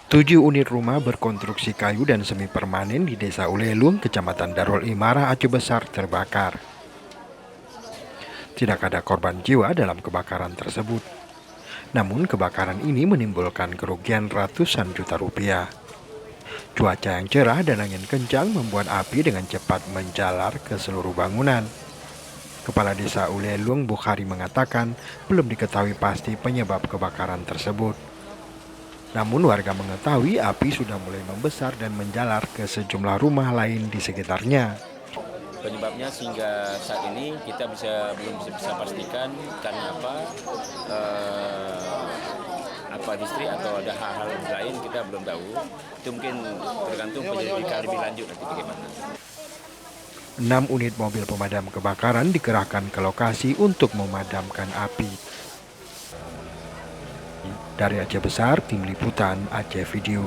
7 unit rumah berkonstruksi kayu dan semi permanen di Desa Ulelung, Kecamatan Darul Imara, Aceh Besar terbakar. Tidak ada korban jiwa dalam kebakaran tersebut. Namun kebakaran ini menimbulkan kerugian ratusan juta rupiah. Cuaca yang cerah dan angin kencang membuat api dengan cepat menjalar ke seluruh bangunan. Kepala Desa Ulelung Bukhari mengatakan belum diketahui pasti penyebab kebakaran tersebut. Namun warga mengetahui api sudah mulai membesar dan menjalar ke sejumlah rumah lain di sekitarnya. Penyebabnya sehingga saat ini kita belum bisa pastikan karena apa listrik atau ada hal-hal lain kita belum tahu. Itu mungkin tergantung penyelidikan lebih lanjut nanti bagaimana. 6 unit mobil pemadam kebakaran dikerahkan ke lokasi untuk memadamkan api. Dari Aceh Besar, Tim Liputan Aceh Video.